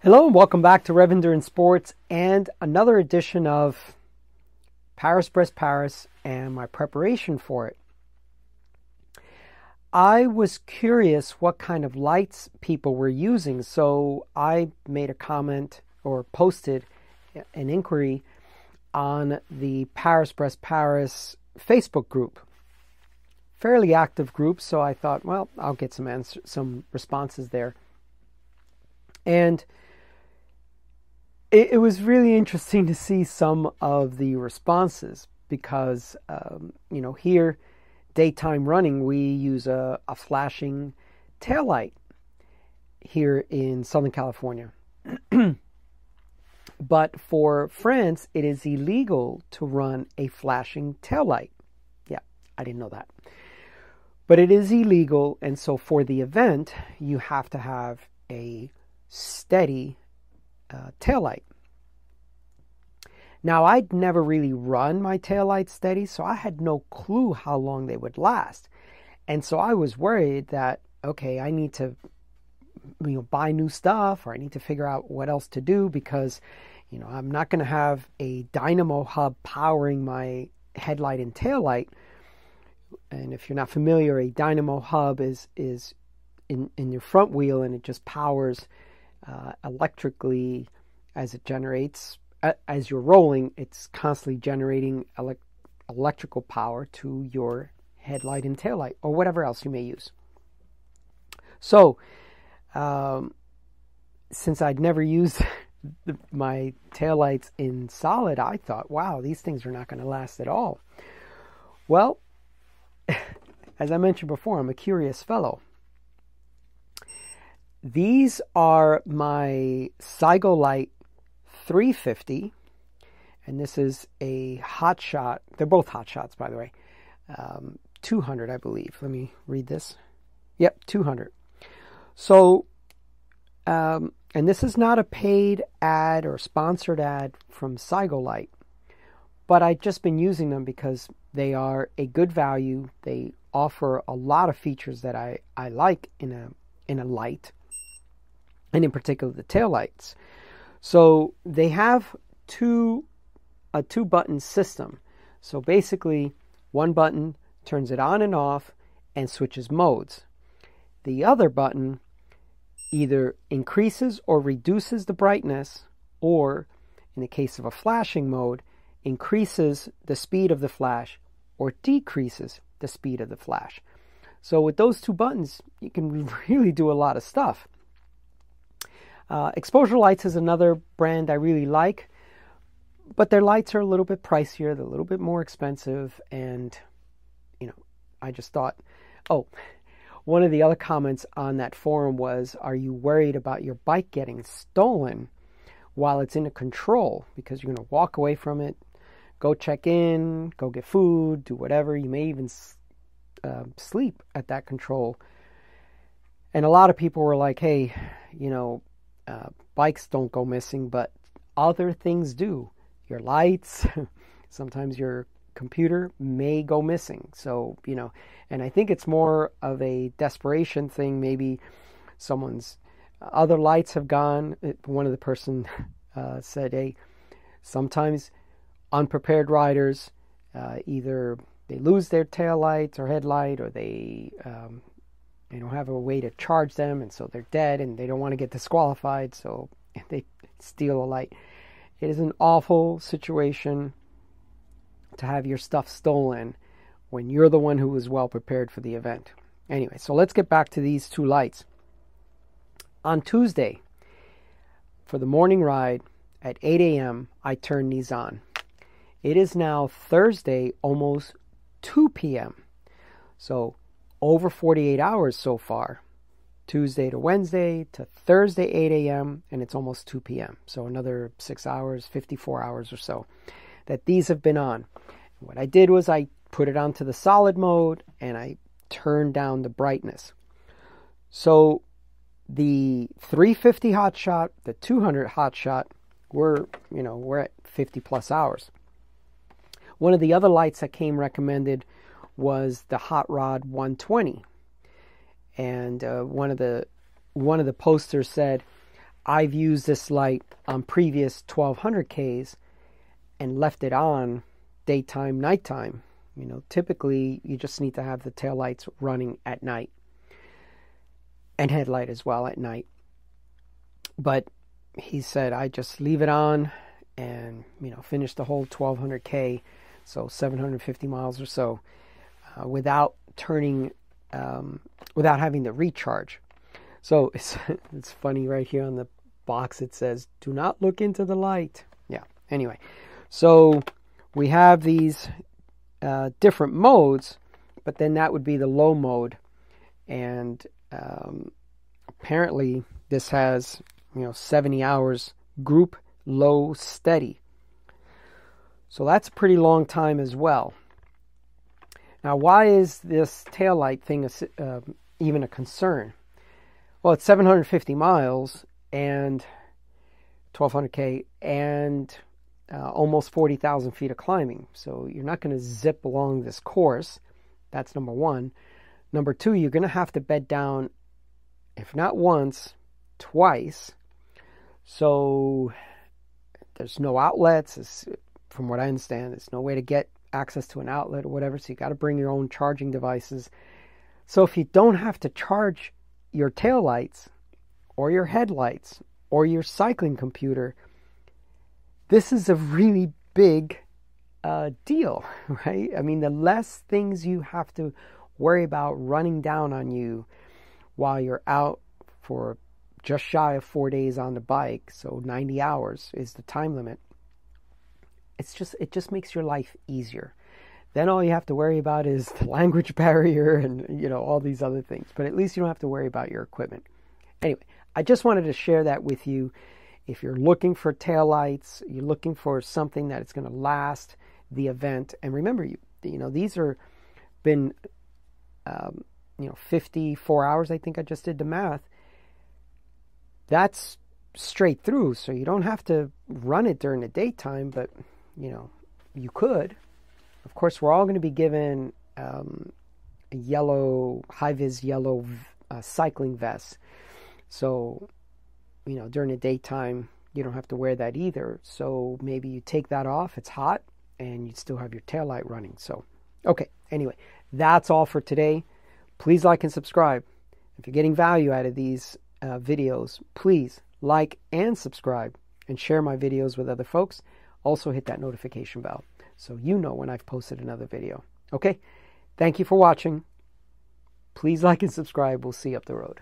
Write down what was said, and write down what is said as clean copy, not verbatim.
Hello and welcome back to Rev Endurance Sports and another edition of Paris, Brest, Paris and my preparation for it. I was curious what kind of lights people were using, so I made a comment or posted an inquiry on the Paris, Brest, Paris Facebook group. Fairly active group, so I thought, well, I'll get some responses there. And it was really interesting to see some of the responses because, here, daytime running, we use a flashing taillight here in Southern California. But for France, it is illegal to run a flashing taillight. Yeah, I didn't know that. But it is illegal, and so for the event, you have to have a steady taillight. Now, I'd never really run my taillight steady, so I had no clue how long they would last. And so I was worried that, okay, I need to buy new stuff, or I need to figure out what else to do because, I'm not going to have a dynamo hub powering my headlight and taillight. And if you're not familiar, a dynamo hub is in your front wheel, and it just powers electrically as it generates. As you're rolling, it's constantly generating electrical power to your headlight and taillight, or whatever else you may use. So, since I'd never used my taillights in solid, I thought, wow, these things are not going to last at all. Well, as I mentioned before, I'm a curious fellow. These are my Seigolite 350, and this is a hot shot. They're both hot shots, by the way. 200, I believe. Let me read this. Yep, 200. So, and this is not a paid ad or sponsored ad from Seigolite, but I've just been using them because they are a good value. They offer a lot of features that I like in a light, and in particular the tail lights. So they have a two-button system. So basically, one button turns it on and off and switches modes. The other button either increases or reduces the brightness, or in the case of a flashing mode, increases the speed of the flash or decreases the speed of the flash. So with those two buttons, you can really do a lot of stuff. Exposure Lights is another brand I really like, but their lights are a little bit pricier, they're a little bit more expensive, and, I just thought, one of the other comments on that forum was, are you worried about your bike getting stolen while it's in a control? Because you're going to walk away from it, go check in, go get food, do whatever. You may even sleep at that control. And a lot of people were like, hey, bikes don't go missing, but other things do. Your lights, sometimes your computer may go missing. So, and I think it's more of a desperation thing. Maybe someone's other lights have gone. One of the person said, hey, sometimes unprepared riders, either they lose their tail lights or headlight, or they don't have a way to charge them, and so they're dead, and they don't want to get disqualified, so they steal a light. It is an awful situation to have your stuff stolen when you're the one who was well prepared for the event. Anyway, so let's get back to these two lights. On Tuesday, for the morning ride at 8 a.m., I turned these on. It is now Thursday, almost 2 p.m. So over 48 hours so far, Tuesday to Wednesday to Thursday 8 a.m. and it's almost 2 p.m. So another 6 hours, 54 hours or so that these have been on. What I did was I put it onto the solid mode and I turned down the brightness. So the 350 hot shot, the 200 hot shot, we're at 50 plus hours. One of the other lights that came recommended was the Hot Rod 120. And one of the posters said, I've used this light on previous 1200Ks and left it on daytime, nighttime. You know, typically you just need to have the taillights running at night and headlight as well at night. But he said I just leave it on and, you know, finish the whole 1200K, so 750 miles or so, without turning, without having to recharge. So it's funny, right here on the box it says, "Do not look into the light." Yeah, anyway. So we have these different modes, but then that would be the low mode. And apparently this has, you know, 70 hours group low steady. So that's a pretty long time as well. Now, why is this taillight thing even a concern? Well, it's 750 miles and 1200K and almost 40,000 feet of climbing. So you're not going to zip along this course. That's number one. Number two, you're going to have to bed down, if not once, twice. So there's no outlets. From what I understand, there's no way to get access to an outlet or whatever. So you got to bring your own charging devices. So if you don't have to charge your taillights or your headlights or your cycling computer, this is a really big deal, right? I mean, the less things you have to worry about running down on you while you're out for just shy of 4 days on the bike, so 90 hours is the time limit. It just makes your life easier. Then all you have to worry about is the language barrier and, you know, all these other things. But at least you don't have to worry about your equipment. Anyway, I just wanted to share that with you. If you're looking for taillights, you're looking for something that it's going to last the event. And remember, you know, these are been, 54 hours. I think I just did the math. That's straight through. So you don't have to run it during the daytime, but, you know, you could. Of course, we're all going to be given a yellow, high-vis yellow cycling vest. So, you know, during the daytime, you don't have to wear that either. So maybe you take that off. It's hot, and you still have your taillight running. So, okay. Anyway, that's all for today. Please like and subscribe. If you're getting value out of these videos, please like and subscribe and share my videos with other folks. Also hit that notification bell so you know when I've posted another video. Okay? Thank you for watching. Please like and subscribe. We'll see you up the road.